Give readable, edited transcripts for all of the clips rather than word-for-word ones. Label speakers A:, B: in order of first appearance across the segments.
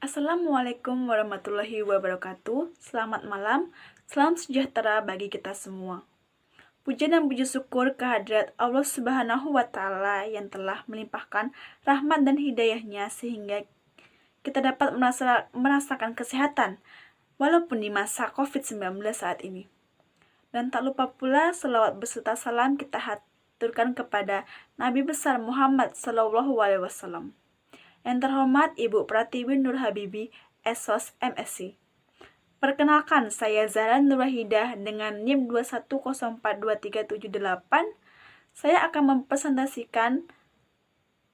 A: Assalamualaikum warahmatullahi wabarakatuh. Selamat malam, salam sejahtera bagi kita semua. Puja dan puji syukur kehadirat Allah Subhanahu wa Ta'ala yang telah melimpahkan rahmat dan hidayahnya sehingga kita dapat merasakan kesehatan walaupun di masa COVID-19 saat ini. Dan tak lupa pula selawat beserta salam kita haturkan kepada Nabi besar Muhammad SAW. Yang terhormat Ibu Pratiwi Nur Habibi, SOS MSc. Perkenalkan, saya Zahra Nurwahidah dengan NIM 2104238. Saya akan mempresentasikan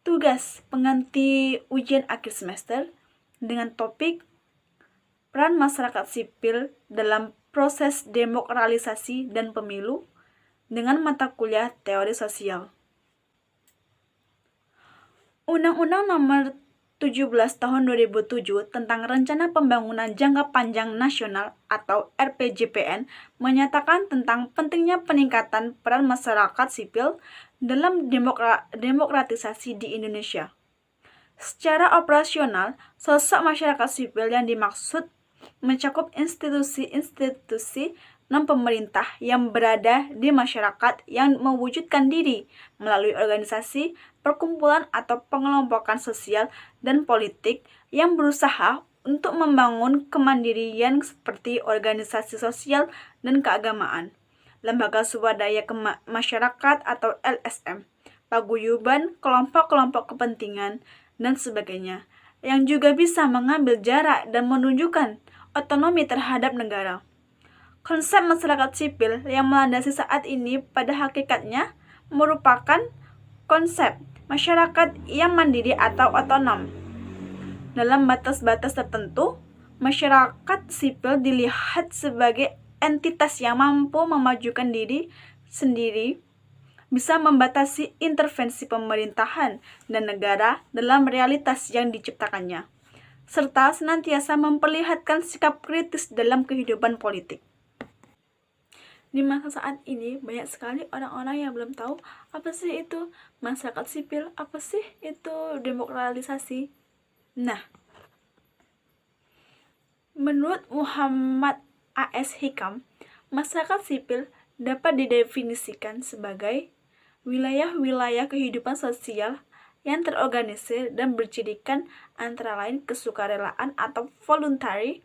A: tugas pengganti ujian akhir semester dengan topik peran masyarakat sipil dalam proses demokratisasi dan pemilu dengan mata kuliah teori sosial. Undang-Undang Nomor 17 Tahun 2007 tentang Rencana Pembangunan Jangka Panjang Nasional atau RPJPN menyatakan tentang pentingnya peningkatan peran masyarakat sipil dalam demokratisasi di Indonesia. Secara operasional, sosok masyarakat sipil yang dimaksud mencakup institusi-institusi non-pemerintah yang berada di masyarakat yang mewujudkan diri melalui organisasi, perkumpulan atau pengelompokan sosial dan politik yang berusaha untuk membangun kemandirian seperti organisasi sosial dan keagamaan, lembaga swadaya masyarakat atau LSM, paguyuban, kelompok-kelompok kepentingan, dan sebagainya, yang juga bisa mengambil jarak dan menunjukkan otonomi terhadap negara. Konsep masyarakat sipil yang melandasi saat ini pada hakikatnya merupakan konsep masyarakat yang mandiri atau otonom. Dalam batas-batas tertentu, masyarakat sipil dilihat sebagai entitas yang mampu memajukan diri sendiri, bisa membatasi intervensi pemerintahan dan negara dalam realitas yang diciptakannya, serta senantiasa memperlihatkan sikap kritis dalam kehidupan politik. Di masa saat ini, banyak sekali orang-orang yang belum tahu apa sih itu masyarakat sipil, apa sih itu demokratisasi. Nah, menurut Muhammad A.S. Hikam, masyarakat sipil dapat didefinisikan sebagai wilayah-wilayah kehidupan sosial yang terorganisir dan bercirikan antara lain kesukarelaan atau voluntary,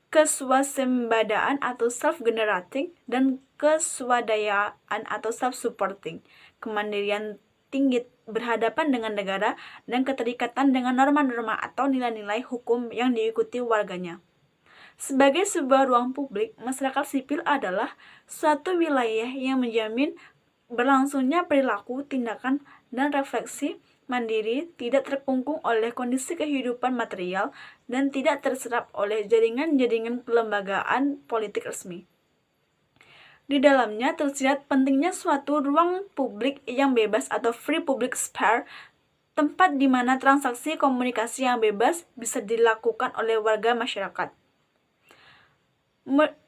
A: keswasembadaan atau self-generating, dan keswadayaan atau self-supporting, kemandirian tinggi berhadapan dengan negara, dan keterikatan dengan norma-norma atau nilai-nilai hukum yang diikuti warganya. Sebagai sebuah ruang publik, masyarakat sipil adalah suatu wilayah yang menjamin berlangsungnya perilaku, tindakan, dan refleksi mandiri, tidak terkungkung oleh kondisi kehidupan material, dan tidak terserap oleh jaringan-jaringan kelembagaan politik resmi. Di dalamnya tersirat pentingnya suatu ruang publik yang bebas atau free public sphere, tempat di mana transaksi komunikasi yang bebas bisa dilakukan oleh warga masyarakat.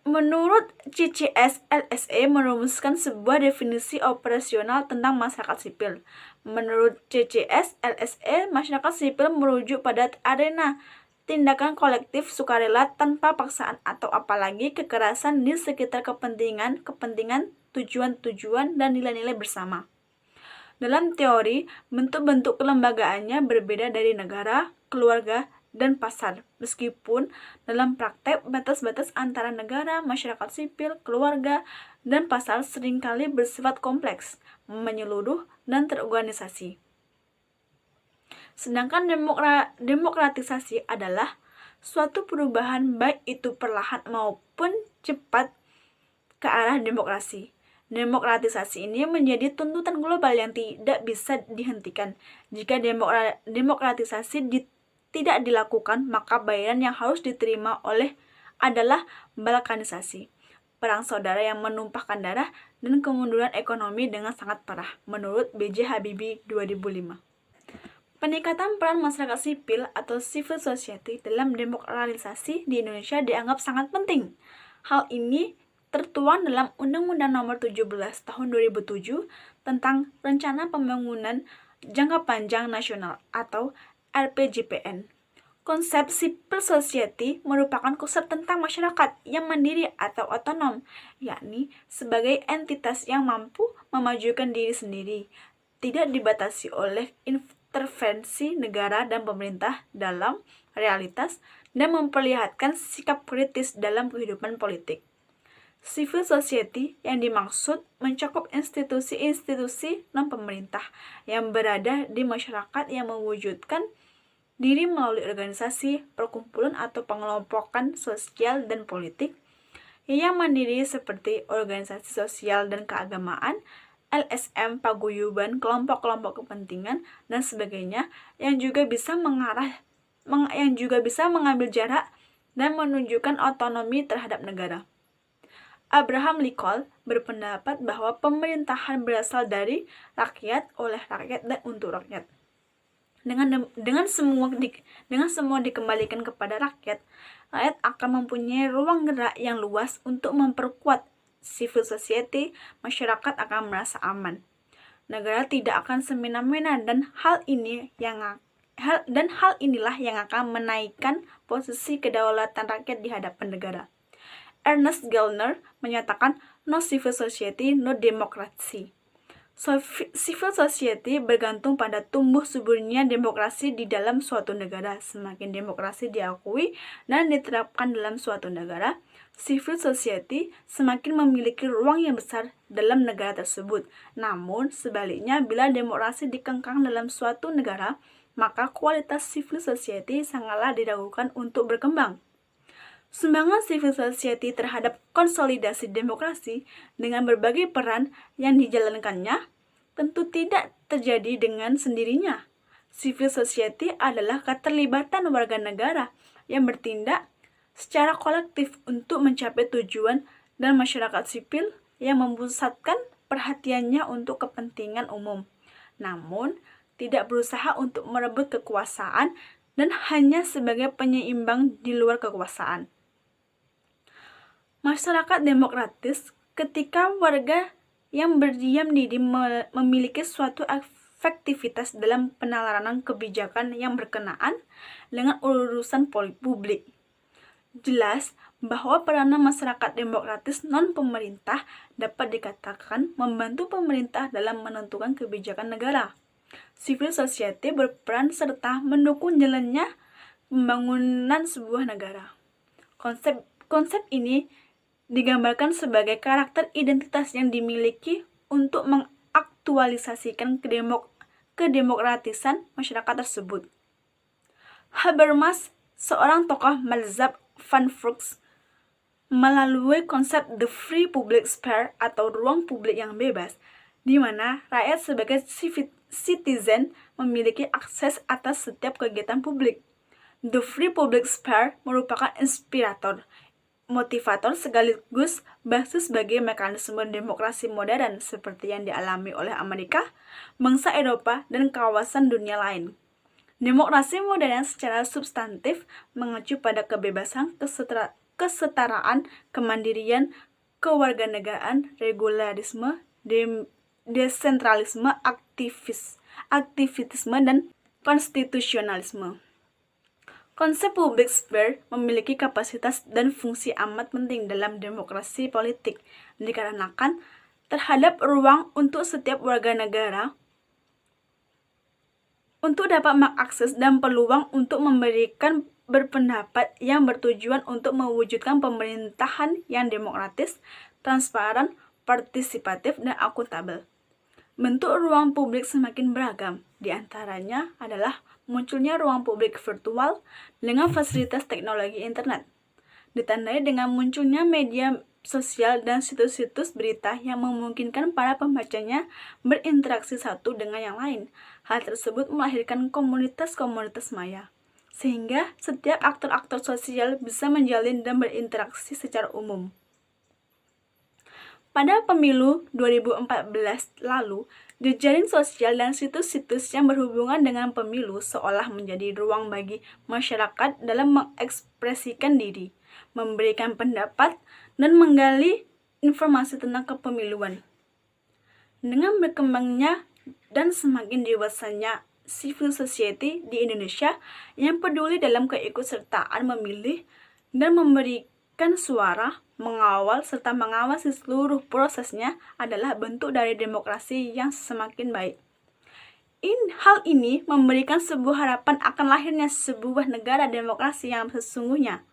A: Menurut CCS, LSE merumuskan sebuah definisi operasional tentang masyarakat sipil. Menurut CCS, LSE, masyarakat sipil merujuk pada arena tindakan kolektif sukarela tanpa paksaan atau apalagi kekerasan di sekitar kepentingan, tujuan-tujuan, dan nilai-nilai bersama. Dalam teori, bentuk-bentuk kelembagaannya berbeda dari negara, keluarga, dan pasar, meskipun dalam praktek batas-batas antara negara, masyarakat sipil, keluarga, dan pasar seringkali bersifat kompleks, menyeluruh, dan terorganisasi. Sedangkan demokratisasi adalah suatu perubahan baik itu perlahan maupun cepat ke arah demokrasi. Demokratisasi ini menjadi tuntutan global yang tidak bisa dihentikan. Jika demokratisasi tidak dilakukan, maka bayaran yang harus diterima adalah balkanisasi, perang saudara yang menumpahkan darah, dan kemunduran ekonomi dengan sangat parah, menurut B.J. Habibie 2005. Peningkatan peran masyarakat sipil atau civil society dalam demokratisasi di Indonesia dianggap sangat penting. Hal ini tertuang dalam Undang-Undang Nomor 17 Tahun 2007 tentang Rencana Pembangunan Jangka Panjang Nasional atau RPJPN. Konsep civil society merupakan konsep tentang masyarakat yang mandiri atau otonom, yakni sebagai entitas yang mampu memajukan diri sendiri, tidak dibatasi oleh intervensi negara dan pemerintah dalam realitas, dan memperlihatkan sikap kritis dalam kehidupan politik. Civil society yang dimaksud mencakup institusi-institusi non-pemerintah yang berada di masyarakat yang mewujudkan diri melalui organisasi, perkumpulan atau pengelompokan sosial dan politik yang mandiri seperti organisasi sosial dan keagamaan, LSM, paguyuban, kelompok-kelompok kepentingan, dan sebagainya yang juga bisa mengambil jarak dan menunjukkan otonomi terhadap negara. Abraham Lincoln berpendapat bahwa pemerintahan berasal dari rakyat, oleh rakyat, dan untuk rakyat. Dengan semua dikembalikan kepada rakyat akan mempunyai ruang gerak yang luas untuk memperkuat civil society. Masyarakat akan merasa aman. Negara tidak akan semena-mena, dan hal inilah yang akan menaikkan posisi kedaulatan rakyat di hadapan negara. Ernest Gellner menyatakan, "No civil society, no democracy." Civil society bergantung pada tumbuh suburnya demokrasi di dalam suatu negara. Semakin demokrasi diakui dan diterapkan dalam suatu negara, civil society semakin memiliki ruang yang besar dalam negara tersebut. Namun, sebaliknya, bila demokrasi dikekang dalam suatu negara, maka kualitas civil society sangatlah diragukan untuk berkembang. Sumbangan civil society terhadap konsolidasi demokrasi dengan berbagai peran yang dijalankannya tentu tidak terjadi dengan sendirinya. Civil society adalah keterlibatan warga negara yang bertindak secara kolektif untuk mencapai tujuan, dan masyarakat sipil yang memusatkan perhatiannya untuk kepentingan umum, namun tidak berusaha untuk merebut kekuasaan dan hanya sebagai penyeimbang di luar kekuasaan. Masyarakat demokratis ketika warga yang berdiam diri memiliki suatu efektivitas dalam penalaran kebijakan yang berkenaan dengan urusan publik. Jelas bahwa peranan masyarakat demokratis non-pemerintah dapat dikatakan membantu pemerintah dalam menentukan kebijakan negara. Civil society berperan serta mendukung jalannya pembangunan sebuah negara. Konsep ini digambarkan sebagai karakter identitas yang dimiliki untuk mengaktualisasikan kedemokratisan masyarakat tersebut. Habermas, seorang tokoh mazhab Frankfurt, melalui konsep the free public sphere atau ruang publik yang bebas, di mana rakyat sebagai citizen memiliki akses atas setiap kegiatan publik. The free public sphere merupakan inspirator, motivator sekaligus basis bagi mekanisme demokrasi modern seperti yang dialami oleh Amerika, bangsa Eropa, dan kawasan dunia lain. Demokrasi modern secara substantif mengacu pada kebebasan, kesetaraan, kemandirian, kewarganegaraan, regularisme, desentralisme, aktivisme, dan konstitusionalisme. Konsep public sphere memiliki kapasitas dan fungsi amat penting dalam demokrasi politik, dikarenakan terhadap ruang untuk setiap warga negara untuk dapat mengakses dan peluang untuk memberikan berpendapat yang bertujuan untuk mewujudkan pemerintahan yang demokratis, transparan, partisipatif, dan akuntabel. Bentuk ruang publik semakin beragam, di antaranya adalah munculnya ruang publik virtual dengan fasilitas teknologi internet, ditandai dengan munculnya media sosial dan situs-situs berita yang memungkinkan para pembacanya berinteraksi satu dengan yang lain. Hal tersebut melahirkan komunitas-komunitas maya, sehingga setiap aktor-aktor sosial bisa menjalin dan berinteraksi secara umum. Pada pemilu 2014 lalu, jejaring sosial dan situs-situs yang berhubungan dengan pemilu seolah menjadi ruang bagi masyarakat dalam mengekspresikan diri, memberikan pendapat, dan menggali informasi tentang kepemiluan. Dengan berkembangnya dan semakin dewasanya civil society di Indonesia yang peduli dalam keikutsertaan memilih dan memberikan suara, mengawal serta mengawasi seluruh prosesnya adalah bentuk dari demokrasi yang semakin baik. Hal ini memberikan sebuah harapan akan lahirnya sebuah negara demokrasi yang sesungguhnya.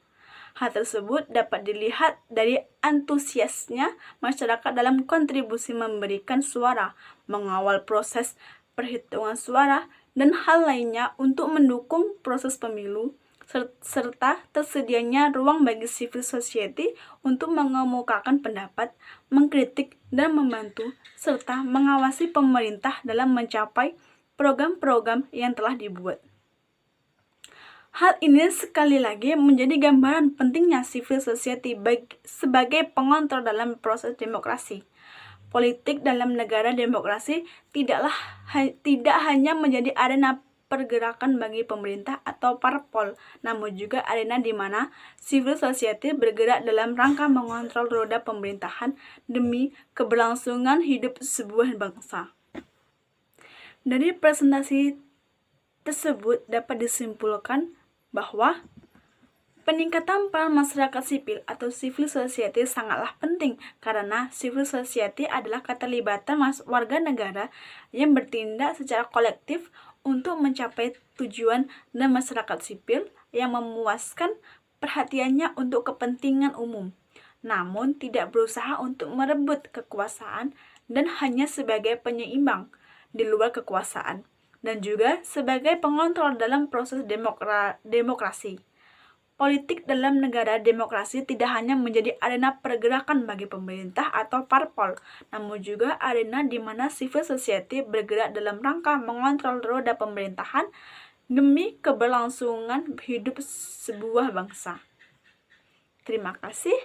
A: Hal tersebut dapat dilihat dari antusiasnya masyarakat dalam kontribusi memberikan suara, mengawal proses perhitungan suara, dan hal lainnya untuk mendukung proses pemilu, serta tersedianya ruang bagi civil society untuk mengemukakan pendapat, mengkritik, dan membantu, serta mengawasi pemerintah dalam mencapai program-program yang telah dibuat. Hal ini sekali lagi menjadi gambaran pentingnya civil society sebagai pengontrol dalam proses demokrasi. Politik dalam negara demokrasi tidak hanya menjadi arena pergerakan bagi pemerintah atau parpol, namun juga arena di mana civil society bergerak dalam rangka mengontrol roda pemerintahan demi keberlangsungan hidup sebuah bangsa. Dari presentasi tersebut dapat disimpulkan bahwa peningkatan peran masyarakat sipil atau civil society sangatlah penting karena civil society adalah keterlibatan warga negara yang bertindak secara kolektif untuk mencapai tujuan dan masyarakat sipil yang memuaskan perhatiannya untuk kepentingan umum, namun tidak berusaha untuk merebut kekuasaan dan hanya sebagai penyeimbang di luar kekuasaan, dan juga sebagai pengontrol dalam proses demokrasi. Politik dalam negara demokrasi tidak hanya menjadi arena pergerakan bagi pemerintah atau parpol, namun juga arena di mana civil society bergerak dalam rangka mengontrol roda pemerintahan demi keberlangsungan hidup sebuah bangsa. Terima kasih.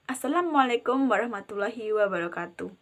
A: Assalamualaikum warahmatullahi wabarakatuh.